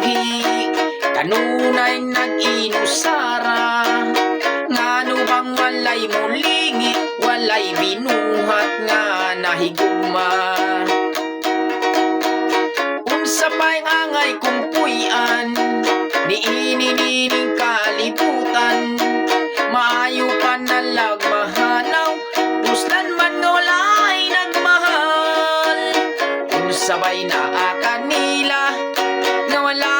buhi kanunay nag-inusara. Ngano bang walay mulingi, walay binuhat nga nahigugma. Unsa pa'y angay kumpuy-an niini-nining kalibutan. Maayo pa nalag mahanaw, uslan man nga walay nagmahal. Unsa ba'y naa kanila nga wala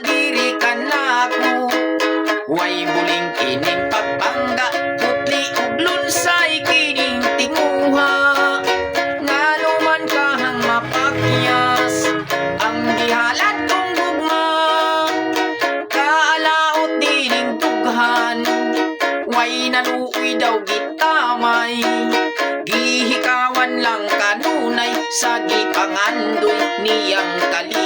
diri kanako. Way buling kining pagpangga, putli ug lunsay kining tinguha. Ngano man kahang mapakyas ang gihalat kong gugma. Kaalaot dining dughan, way naluoy daw gitamay. Gihikawan lang kanunay sa gipangandoy niyang kali.